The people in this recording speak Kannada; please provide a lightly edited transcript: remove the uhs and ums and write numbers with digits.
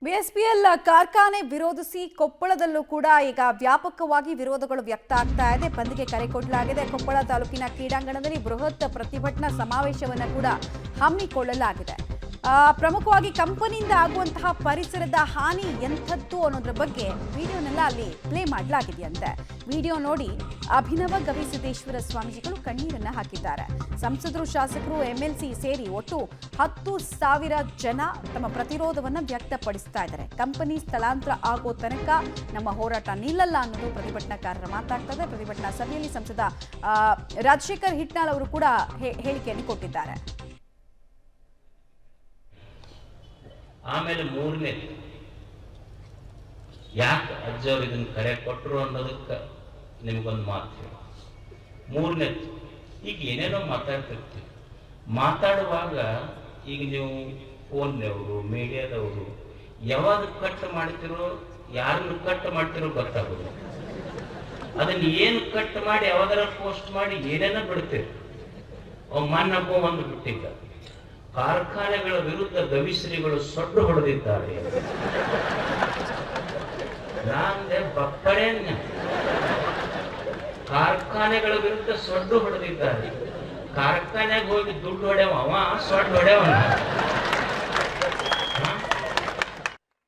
ಬಿಎಸ್ಪಿಎಲ್ ಕಾರ್ಖಾನೆ ವಿರೋಧಿಸಿ ಕೊಪ್ಪಳದಲ್ಲೂ ಕೂಡ ಈಗ ವ್ಯಾಪಕವಾಗಿ ವಿರೋಧಗಳು ವ್ಯಕ್ತ ಆಗ್ತಾ ಇದೆ. ಬಂದ್ಗೆ ಕರೆ ಕೊಡಲಾಗಿದೆ. ಕೊಪ್ಪಳ ತಾಲೂಕಿನ ಕ್ರೀಡಾಂಗಣದಲ್ಲಿ ಬೃಹತ್ ಪ್ರತಿಭಟನಾ ಸಮಾವೇಶವನ್ನು ಕೂಡ ಹಮ್ಮಿಕೊಳ್ಳಲಾಗಿದೆ. ಪ್ರಮುಖವಾಗಿ ಕಂಪನಿಯಿಂದ ಆಗುವಂತಹ ಪರಿಸರದ ಹಾನಿ ಎಂಥದ್ದು ಅನ್ನೋದ್ರ ಬಗ್ಗೆ ವಿಡಿಯೋನೆಲ್ಲ ಅಲ್ಲಿ ಪ್ಲೇ ಮಾಡಲಾಗಿದೆಯಂತೆ. ವಿಡಿಯೋ ನೋಡಿ ಅಭಿನವ ಗವಿಸಿದ್ದೇಶ್ವರ ಸ್ವಾಮೀಜಿಗಳು ಕಣ್ಣೀರನ್ನ ಹಾಕಿದ್ದಾರೆ. ಸಂಸದರು, ಶಾಸಕರು, ಎಂಎಲ್ಸಿ ಸೇರಿ ಒಟ್ಟು 10,000 ಜನ ತಮ್ಮ ಪ್ರತಿರೋಧವನ್ನು ವ್ಯಕ್ತಪಡಿಸ್ತಾ ಇದ್ದಾರೆ. ಕಂಪನಿ ಸ್ಥಳಾಂತರ ಆಗೋ ತನಕ ನಮ್ಮ ಹೋರಾಟ ನಿಲ್ಲಲ್ಲ ಅನ್ನೋದು ಪ್ರತಿಭಟನಾಕಾರರ ಮಾತಾಗ್ತದೆ. ಪ್ರತಿಭಟನಾ ಸಭೆಯಲ್ಲಿ ಸಂಸದ ರಾಜಶೇಖರ್ ಹಿಟ್ನಾಳ್ ಅವರು ಕೂಡ ಹೇಳಿಕೆಯನ್ನು ಕೊಟ್ಟಿದ್ದಾರೆ. ಆಮೇಲೆ ಮೂರನೇ ಯಾಕೆ ಅಜ್ಜವ್ರು ಇದನ್ನ ಕರೆ ಕೊಟ್ಟರು ಅನ್ನೋದಕ್ಕೆ ನಿಮ್ಗೊಂದು ಮಾತು ಹೇಳಿ. ಮೂರನೇ ಈಗ ಏನೇನೋ ಮಾತಾಡ್ತಿರ್ತೀವಿ. ಮಾತಾಡುವಾಗ ಈಗ ನೀವು ಫೋನ್ನವರು, ಮೀಡಿಯಾದವರು ಯಾವಾಗ ಕಟ್ ಮಾಡ್ತಿರೋ, ಯಾರನ್ನು ಕಟ್ ಮಾಡ್ತಿರೋ ಗೊತ್ತಾಗೋದು. ಅದನ್ನ ಏನು ಕಟ್ ಮಾಡಿ ಯಾವಾಗಾರ ಪೋಸ್ಟ್ ಮಾಡಿ ಏನೇನೋ ಬಿಡ್ತೀರಿ. ಮನ್ನಬ್ಬ ಒಂದು ಬಿಟ್ಟಿದ್ದ, ಕಾರ್ಖಾನೆಗಳ ವಿರುದ್ಧ ಗವಿಶ್ರೀಗಳು ಸೊಡ್ಡು ಹೊಡೆದಿದ್ದಾರೆ. ನಾಂದೆ ಬಕ್ಕಡೆ ಕಾರ್ಖಾನೆಗಳ ವಿರುದ್ಧ ಸೊಡ್ಡು ಹೊಡೆದಿದ್ದಾರೆ. ಕಾರ್ಖಾನೆಗೆ ಹೋಗಿ ದುಡ್ಡು ಹೊಡೆವ, ಅವ ಸೊಡ್ಡು ಹೊಡೆವ.